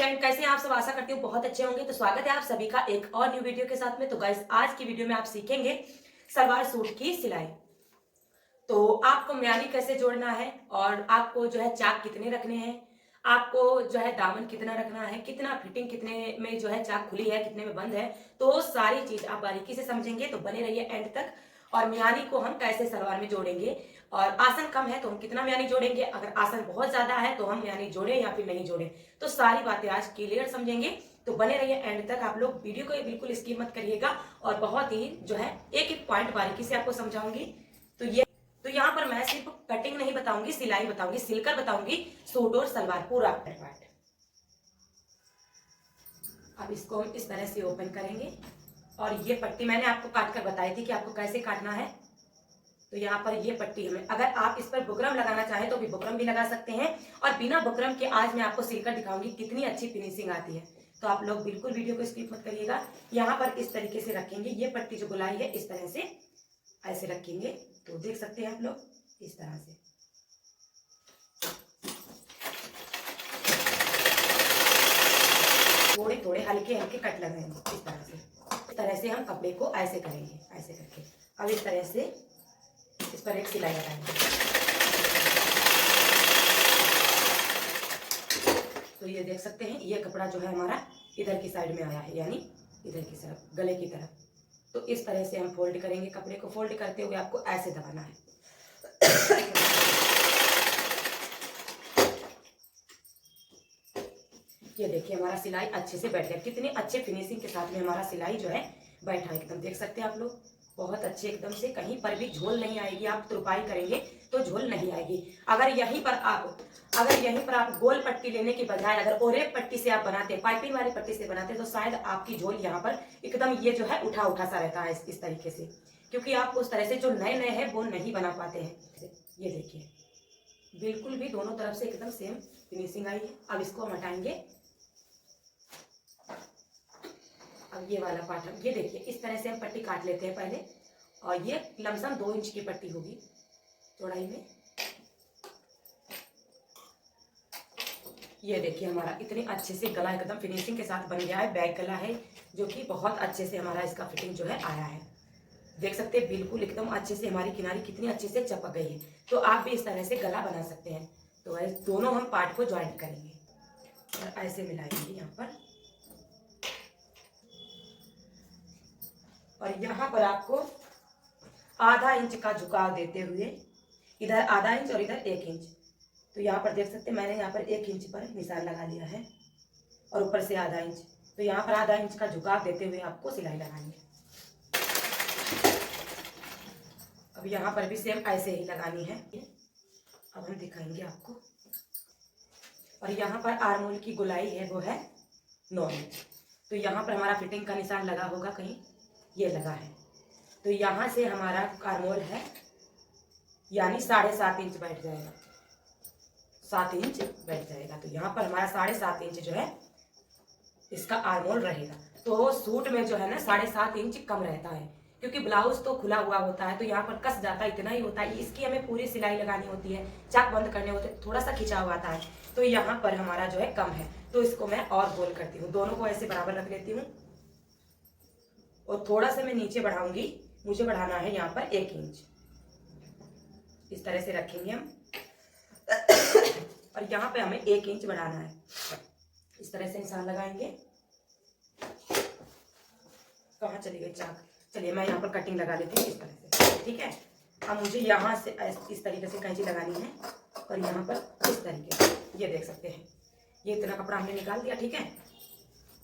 Friend, कैसे हैं आप सब। आशा करती हूँ बहुत अच्छे होंगे। तो स्वागत है आप सभी का एक और न्यू वीडियो के साथ में। तो गाइस, आज की वीडियो में आप सीखेंगे सलवार सूट की सिलाई। तो आपको म्यानी कैसे जोड़ना है और आपको जो है चाक कितने रखने हैं, आपको जो है दामन कितना रखना है, कितना फिटिंग, कितने में जो है चाक खुली है, कितने में बंद है, तो सारी चीज आप बारीकी से समझेंगे। तो बने रहिए एंड तक। और म्यानी को हम कैसे सलवार में जोड़ेंगे, और आसन कम है तो हम कितना म्यानी जोड़ेंगे, अगर आसन बहुत ज्यादा है तो हम म्यानी जोड़ें या फिर नहीं जोड़ें, तो सारी बातें आज क्लियर समझेंगे। तो बने रहिए एंड तक। आप लोग वीडियो को बिल्कुल स्किप मत करिएगा और बहुत ही जो है एक एक पॉइंट बारीकी से आपको समझाऊंगी। तो यहाँ पर मैं सिर्फ कटिंग नहीं बताऊंगी, सिलाई बताऊंगी, सिलकर बताऊंगी सूट और सलवार पूरा पार्ट। अब इसको हम इस तरह से ओपन करेंगे और ये पट्टी मैंने आपको काट कर बताई थी कि आपको कैसे काटना है। तो यहाँ पर ये पट्टी हमें, अगर आप इस पर बुकरम लगाना चाहें तो भी बुकरम भी लगा सकते हैं, और बिना बुकरम के आज मैं आपको सिलकर दिखाऊंगी कितनी अच्छी फिनिशिंग आती है। तो आप लोग बिल्कुल वीडियो को स्किप मत करिएगा। यहाँ पर इस तरीके से रखेंगे, ये पट्टी जो गुलाई है इस तरह से ऐसे रखेंगे। तो देख सकते हैं आप लोग इस तरह से। थोड़े थोड़े हल्के हल्के कट लगाएंगे इस तरह से हम कपड़े को ऐसे करेंगे, ऐसे करके। अब इस तरह से इस पर एक सिलाई लगाएंगे। तो ये देख सकते हैं, ये कपड़ा जो है हमारा इधर की साइड में आया है, यानी इधर की तरफ, गले की तरफ। तो इस तरह से हम फोल्ड करेंगे कपड़े को। फोल्ड करते हुए आपको ऐसे दबाना है। ये देखिए हमारा सिलाई अच्छे से बैठ गया, कितने अच्छे फिनिशिंग के साथ में हमारा सिलाई जो है बैठा है एकदम। देख सकते हैं आप लोग, बहुत अच्छे एकदम से, कहीं पर भी झोल नहीं आएगी। आप तुरपाई करेंगे तो झोल नहीं आएगी। अगर यहीं पर आप गोल पट्टी लेने की बजाय अगर ओरेप पट्टी से आप बनाते, पाइपिंग वाली पट्टी से बनाते, तो शायद आपकी झोल यहाँ पर एकदम ये जो है उठा उठा सा रहता है इस तरीके से, क्योंकि आप उस तरह से जो नए नए हैं वो नहीं बना पाते हैं। ये देखिए बिल्कुल भी दोनों तरफ से एकदम सेम फिनिशिंग आई है। अब इसको हम हटाएंगे। अब ये वाला पार्ट हम, ये देखिए इस तरह से हम पट्टी काट लेते हैं पहले, और ये लमसम 2 इंच की पट्टी होगी चौड़ाई में। ये देखिए हमारा इतने अच्छे से गला एकदम फिनिशिंग के साथ बन गया है। बैक गला है जो कि बहुत अच्छे से हमारा इसका फिटिंग जो है आया है। देख सकते हैं बिल्कुल एकदम अच्छे से हमारी किनारी कितनी अच्छे से चपक गई है। तो आप भी इस तरह से गला बना सकते हैं। तो दोनों हम पार्ट को ज्वाइंट करेंगे और ऐसे मिलाएंगे यहाँ पर। और यहाँ पर आपको आधा इंच का झुकाव देते हुए, इधर आधा इंच और इधर 1 इंच। तो यहाँ पर देख सकते हैं मैंने यहाँ पर 1 इंच पर निशान लगा लिया है और ऊपर से आधा इंच। तो यहाँ पर आधा इंच का झुकाव देते हुए आपको सिलाई लगाएंगे। अब यहाँ पर भी सेम ऐसे ही लगानी है। अब हम दिखाएंगे आपको। और यहाँ पर आर्मोल की गोलाई है वो है 9 इंच। तो यहाँ पर हमारा फिटिंग का निशान लगा होगा, कहीं ये लगा है। तो यहाँ से हमारा आर्मोल है यानी 7.5 इंच बैठ जाएगा, 7 इंच बैठ जाएगा। तो यहाँ पर हमारा 7.5 इंच जो है इसका आर्मोल रहेगा। तो सूट में जो है ना 7.5 इंच कम रहता है, क्योंकि ब्लाउज तो खुला हुआ होता है तो यहाँ पर कस जाता इतना ही होता है। इसकी हमें पूरी सिलाई लगानी होती है, चाक बंद करने होते हैं, थोड़ा सा खिंचाव आता है। तो यहाँ पर हमारा जो है कम है, तो इसको मैं और गोल करती हूँ। दोनों को ऐसे बराबर रख लेती हूँ और थोड़ा सा मैं नीचे बढ़ाऊंगी। मुझे बढ़ाना है यहाँ पर 1 इंच। इस तरह से रखेंगे हम और यहाँ पे हमें 1 इंच बढ़ाना है। इस तरह से निशान लगाएंगे। कहाँ चली गई चाक? चलिए मैं यहाँ पर कटिंग लगा लेती हूँ इस तरह से, ठीक है। अब मुझे यहाँ से इस तरीके से कैंची लगानी है और यहाँ पर इस तरीके से। ये देख सकते हैं, ये इतना कपड़ा हमने निकाल दिया, ठीक है।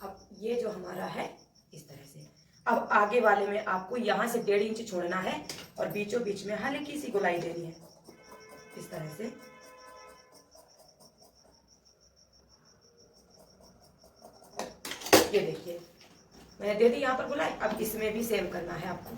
अब ये जो हमारा है इस तरह से। अब आगे वाले में आपको यहाँ से 1.5 इंच छोड़ना है और बीचों बीच में हल्की सी गोलाई देनी है इस तरह से। ये देखिए मैंने दे दी यहाँ पर गोलाई। अब इसमें भी सेम करना है आपको।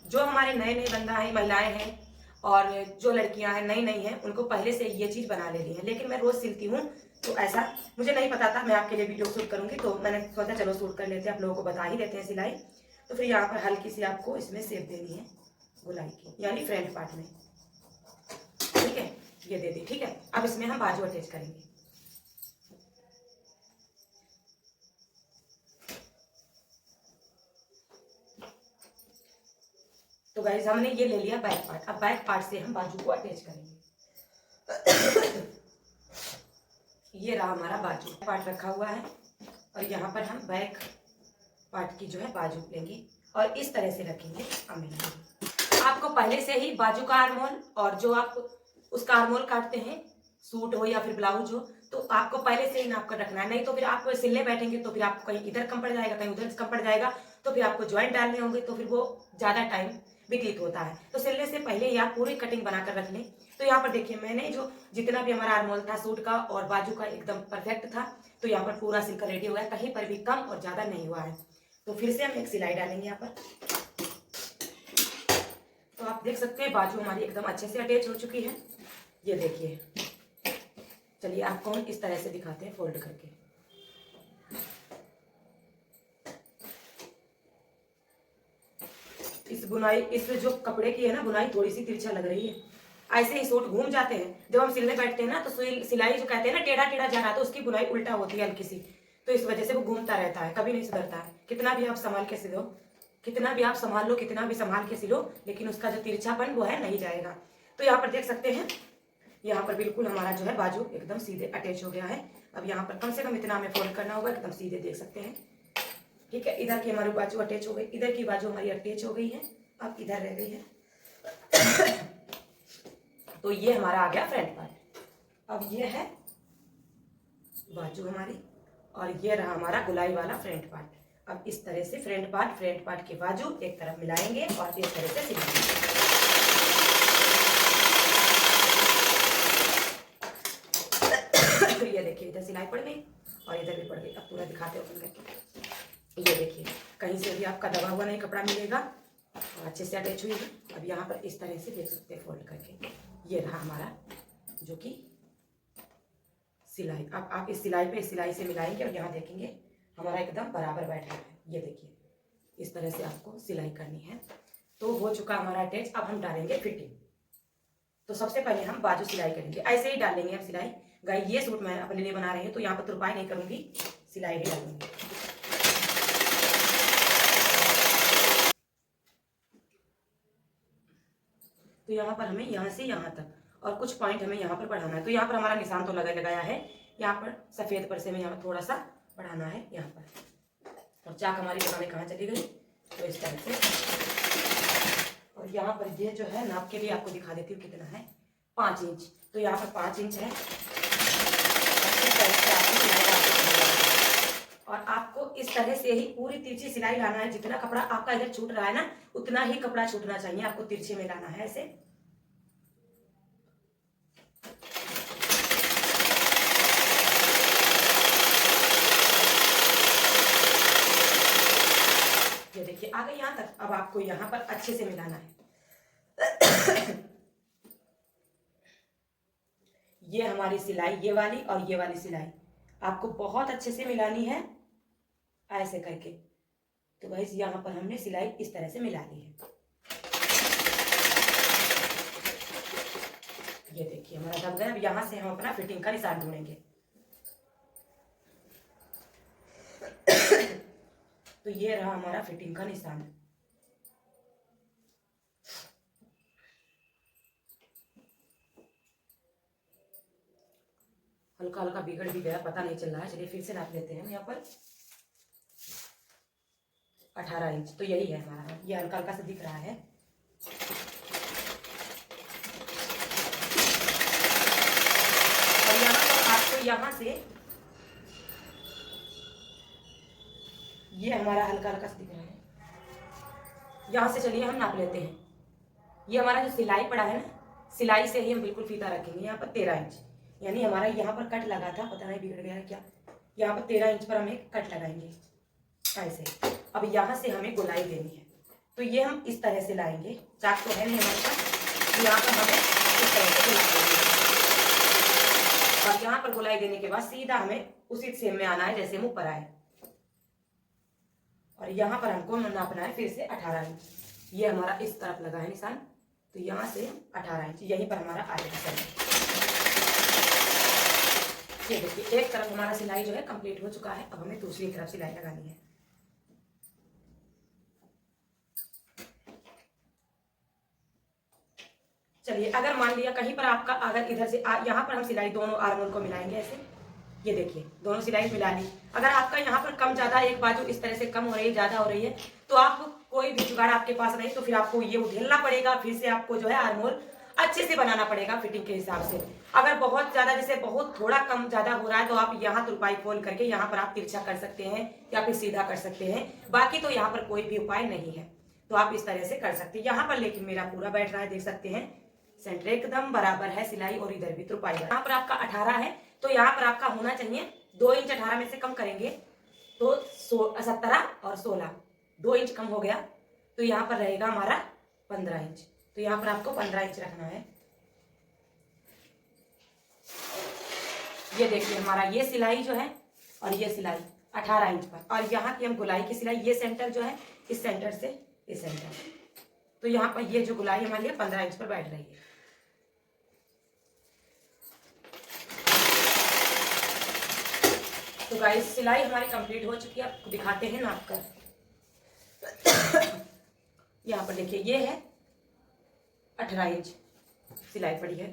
जो हमारे नए नए बंदा है, महिलाएं हैं और जो लड़कियां हैं नई नई हैं, उनको पहले से ये चीज बना लेनी है। लेकिन मैं रोज सिलती हूँ तो ऐसा मुझे नहीं पता था मैं आपके लिए वीडियो शूट करूंगी, तो मैंने सोचा चलो शूट कर लेते हैं, आप लोगों को बता ही देते हैं सिलाई। तो फिर यहाँ पर हल्की सी आपको इसमें शेप देनी है गोलाई की, यानी फ्रंट पार्ट में, ठीक है। ये दे दी, ठीक है। अब इसमें हम बाजू अटैच करेंगे। तो गाइस हमने ये ले लिया बैक पार्ट। अब बैक पार्ट से हम बाजू को अटैच करेंगे। ये रहा हमारा बाजू पार्ट रखा हुआ है और यहाँ पर हम बैक पार्ट की जो है बाजू लेंगे और इस तरह से रखेंगे। आपको पहले से ही बाजू का आर्महोल और जो आप उसका आर्महोल काटते हैं, सूट हो या फिर ब्लाउज हो, तो आपको पहले से ही नाप कर रखना है। नहीं तो फिर आप सिलने बैठेंगे तो फिर आपको कहीं इधर कम पड़ जाएगा, कहीं उधर कम पड़ जाएगा, तो फिर आपको ज्वाइंट डालने होंगे, तो फिर वो ज्यादा टाइम व्यतीत होता है। तो सिलने से पहले ही आप पूरी कटिंग बनाकर रख लें। तो यहाँ पर देखिए मैंने जो जितना भी हमारा आर्महोल था सूट का और बाजू का एकदम परफेक्ट था। तो यहाँ पर पूरा सिलकर रेडी हो गया, कहीं पर भी कम और ज्यादा नहीं हुआ है। तो फिर से हम एक सिलाई डालेंगे यहाँ पर। तो आप देख सकते हैं बाजू हमारी एकदम अच्छे से अटैच हो चुकी है। ये देखिए, चलिए आपको हम इस तरह से दिखाते हैं फोल्ड करके। इस बुनाई, इस जो कपड़े की है ना बुनाई, थोड़ी सी तिरछा लग रही है। ऐसे ही सूट घूम जाते हैं जब हम सिलने बैठते हैं ना, तो सिलाई जो कहते हैं ना टेढ़ा टेढ़ा जा रहा है, तो उसकी बुनाई उल्टा होती है हल्की सी, तो इस वजह से वो घूमता रहता है, कभी नहीं सुधरता है। कितना भी आप संभाल के सिलो, कितना भी आप संभाल लो, कितना भी संभाल के सिलो, लेकिन उसका जो तिरछापन वो है नहीं जाएगा। तो यहाँ पर देख सकते हैं, यहाँ पर बिल्कुल हमारा जो है बाजू एकदम सीधे अटैच हो गया है। अब यहाँ पर कम से कम इतना हमें फोल्ड करना होगा, एकदम सीधे देख सकते हैं, ठीक है। इधर की हमारी बाजू अटैच हो गई, इधर की बाजू हमारी अटैच हो गई है, अब इधर रह गई है। तो ये हमारा आ गया फ्रंट पार्ट। अब ये है बाजू हमारी और ये रहा हमारा गुलाई वाला फ्रंट पार्ट। अब इस तरह से फ्रंट पार्ट के बाजू एक तरफ मिलाएंगे और इस तरह से सिलाएंगे। तो ये देखिए इधर सिलाई पड़ गई और इधर भी पड़ गई। अब पूरा दिखाते हो करके। ये देखिए कहीं से भी आपका दबा हुआ नहीं कपड़ा मिलेगा और अच्छे से अटैच हुई है। अब यहाँ पर इस तरह से देख सकते हैं फोल्ड करके। ये रहा हमारा जो कि सिलाई। अब आप इस सिलाई पे इस सिलाई से मिलाएंगे और यहाँ देखेंगे हमारा एकदम बराबर बैठ रहा है। ये देखिए इस तरह से आपको सिलाई करनी है। तो हो चुका हमारा अटैच। अब हम डालेंगे फिटिंग। तो सबसे पहले हम बाजू सिलाई करेंगे, ऐसे ही डालेंगे हम सिलाई। गाइस ये सूट मैं अपने लिए बना रही हूँ, तो यहाँ पर तुरपाई नहीं करूंगी, सिलाई ही डालूंगी। तो यहाँ पर हमें यहाँ से यहाँ तक और कुछ पॉइंट हमें यहाँ पर बढ़ाना है। तो यहाँ पर हमारा निशान तो लगाया है, यहाँ पर सफेद पर से हमें यहाँ पर थोड़ा सा बढ़ाना है यहाँ पर। और चाक हमारी लगाने कहाँ चली गई, तो इस तरह से। और यहाँ पर ये जो है नाप के लिए आपको दिखा देती हूँ कितना है, 5 इंच। तो यहाँ पर 5 इंच है। और आपको इस तरह से ही पूरी तिरछी सिलाई लाना है। जितना कपड़ा आपका इधर छूट रहा है ना, उतना ही कपड़ा छूटना चाहिए, आपको तिरछे में लाना है ऐसे। ये देखिए आ गई यहाँ तक। अब आपको यहाँ पर अच्छे से मिलाना है। ये हमारी सिलाई, ये वाली और ये वाली सिलाई आपको बहुत अच्छे से मिलानी है ऐसे करके। तो गाइस यहाँ पर हमने सिलाई इस तरह से मिला ली है। ये देखिए हमारा दब गया। अब यहाँ से हम अपना फिटिंग का निशान ढूंढेंगे। तो ये रहा हमारा फिटिंग का निशान। हल्का हल्का बिगड़ भी गया, पता नहीं चल रहा है। चलिए फिर से नाप लेते हैं। यहाँ पर 18 इंच तो यही है हमारा। ये हल्का हल्का सा दिख रहा है। और यहाँ पर आपको यहाँ से ये हमारा हल्का हल्का सा दिख रहा है। यहाँ से चलिए हम नाप लेते हैं। ये हमारा जो सिलाई पड़ा है ना, सिलाई से ही हम बिल्कुल फीता रखेंगे। यहाँ पर 13 इंच, यानी हमारा यहाँ पर कट लगा था, पता नहीं बिगड़ गया है क्या। यहाँ पर 13 इंच पर हम एक कट लगाएंगे ऐसे। अब यहाँ से हमें गोलाई देनी है। तो ये हम इस तरह से लाएंगे। चाक तो है नहीं हमारे पास, तो यहाँ पर हमें इस तरह से गोलाई देनी है। और यहाँ पर गोलाई देने के बाद सीधा हमें उसी सेम में आना है जैसे हम ऊपर आए। और यहाँ पर हमको नापना है फिर से 18 इंच। ये हमारा इस तरफ लगा है निशान, तो यहाँ से 18 इंच, यहीं पर हमारा आगे का ये देखिए एक तरफ हमारा सिलाई जो है कंप्लीट हो चुका है। अब हमें दूसरी तरफ सिलाई लगानी है। चलिए, अगर मान लिया कहीं पर आपका, अगर इधर से यहाँ पर हम सिलाई दोनों आर्मोल को मिलाएंगे ऐसे, ये देखिए दोनों सिलाई मिला ली। अगर आपका यहाँ पर कम ज्यादा, एक बाजू इस तरह से कम हो रही है, ज्यादा हो रही है, तो आप कोई भी जुगाड़ आपके पास नहीं, तो फिर आपको ये उधेलना पड़ेगा, फिर से आपको जो है आर्मोल अच्छे से बनाना पड़ेगा फिटिंग के हिसाब से। अगर बहुत ज्यादा, जैसे बहुत थोड़ा कम ज्यादा हो रहा है, तो आप यहाँ तुरपाई खोल करके यहाँ पर आप तिरछा कर सकते हैं या फिर सीधा कर सकते हैं। बाकी तो यहाँ पर कोई भी उपाय नहीं है, तो आप इस तरह से कर सकते हैं। यहाँ पर लेकिन मेरा पूरा बैठ रहा है, देख सकते हैं सेंटर एकदम बराबर है सिलाई, और इधर भी तुरपाई। यहाँ पर आपका 18 है, तो यहाँ पर आपका होना चाहिए 2 इंच। 18 में से कम करेंगे तो 17 और 16, 2 इंच कम हो गया, तो यहाँ पर रहेगा हमारा 15 इंच। तो यहाँ पर आपको 15 इंच रखना है। ये देखिए हमारा ये सिलाई जो है, और ये सिलाई 18 इंच पर, और यहाँ की हम गुलाई की सिलाई, ये सेंटर जो है इस सेंटर से इस सेंटर, तो यहाँ पर ये जो गुलाई हमारी 15 इंच पर बैठ रही है। तो गाइस सिलाई हमारी कंप्लीट हो चुकी है, आपको दिखाते हैं नाप कर। यहाँ पर देखिए ये है 18 इंच सिलाई पड़ी है।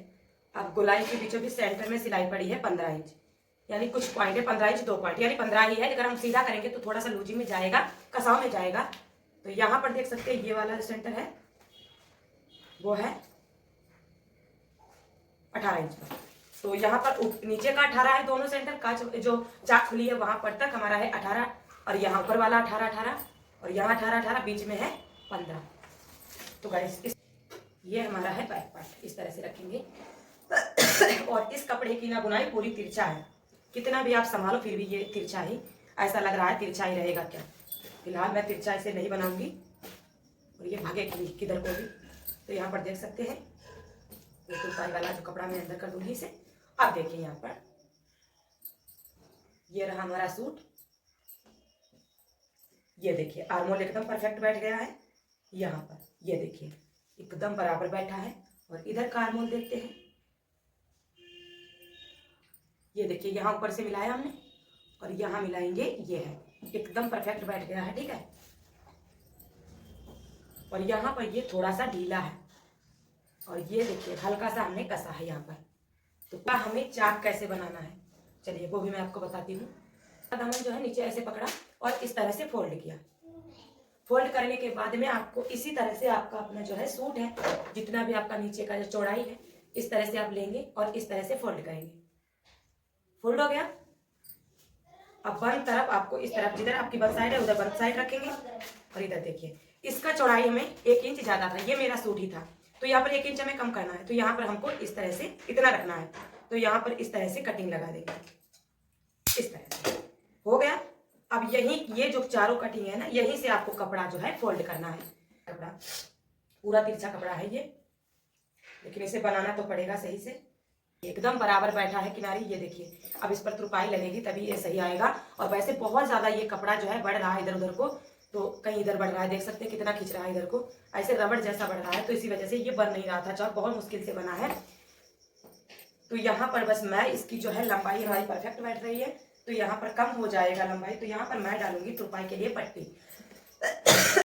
अब गोलाई के बीचों बीच सेंटर में सिलाई पड़ी है 15 इंच, यानी कुछ पॉइंट है 15 इंच 2 पॉइंट, यानी 15 ही है। अगर हम सीधा करेंगे तो थोड़ा सा लूजी में जाएगा, कसाव में जाएगा। तो यहाँ पर देख सकते हैं ये वाला सेंटर है वो है 18 इंच पर। तो यहाँ पर नीचे का 18 है, दोनों सेंटर का जो चाक खुली है वहां पर तक हमारा है 18, और यहाँ ऊपर वाला 18, और यहाँ 18, बीच में है 15। तो गाइस ये हमारा है बैक पार्ट, इस तरह से रखेंगे। और इस कपड़े की ना बुनाई पूरी तिरछा है, कितना भी आप संभालो फिर भी ये तिरछा ही ऐसा लग रहा है, तिरछा ही रहेगा क्या। फिलहाल मैं तिरछा इसे नहीं बनाऊंगी, और ये भागे किधर को भी। तो यहाँ पर देख सकते हैं ये तुरपाई वाला जो कपड़ा मैं अंदर कर दूंगी इसे। अब देखिए यहाँ पर ये रहा हमारा सूट, ये देखिए आर्मोल एकदम परफेक्ट बैठ गया है। यहाँ पर ये देखिए एकदम बराबर बैठा है, और इधर का आर्मोल देखते हैं। ये देखिए यहाँ ऊपर से मिलाया हमने, और यहाँ मिलाएंगे, ये है एकदम परफेक्ट बैठ गया है, ठीक है। और यहाँ पर ये थोड़ा सा ढीला है, और ये देखिए हल्का सा हमने कसा है यहाँ पर। तो क्या हमें चाक कैसे बनाना है, चलिए वो भी मैं आपको बताती हूँ। दामन जो है नीचे ऐसे पकड़ा और इस तरह से फोल्ड किया। फोल्ड करने के बाद में आपको इसी तरह से आपका अपना जो है सूट है, जितना भी आपका नीचे का जो चौड़ाई है, इस तरह से आप लेंगे और इस तरह से फोल्ड करेंगे। फोल्ड हो गया। अब बंद तरफ आपको इस तरफ, जिधर आपकी बंद साइड है उधर बंद साइड रखेंगे। और इधर देखिए इसका चौड़ाई हमें 1 इंच ज्यादा था, ये मेरा सूट ही था, तो यहाँ पर 1 इंच हमें कम करना है। तो यहाँ पर हमको इस तरह से इतना रखना है, तो यहाँ पर इस तरह से कटिंग लगा देंगे, इस तरह से हो गया। अब यही ये जो चारों कटिंग है ना, यहीं से आपको कपड़ा जो है फोल्ड करना है। कपड़ा पूरा तिरछा कपड़ा है ये, लेकिन इसे बनाना तो पड़ेगा सही से। एकदम बराबर बैठा है किनारी, ये देखिए। अब इस पर तुरपाई लगेगी तभी ये सही आएगा। और वैसे बहुत ज्यादा ये कपड़ा जो है बढ़ रहा है इधर उधर को, तो कहीं इधर बढ़ रहा है, देख सकते हैं कितना खींच रहा है इधर को, ऐसे रबड़ जैसा बढ़ रहा है। तो इसी वजह से ये बन नहीं रहा था, चौक बहुत मुश्किल से बना है। तो यहाँ पर बस मैं इसकी जो है लंबाई हमारी परफेक्ट बैठ रही है, तो यहाँ पर कम हो जाएगा लंबाई, तो यहाँ पर मैं डालूंगी तुरपाई के लिए पट्टी।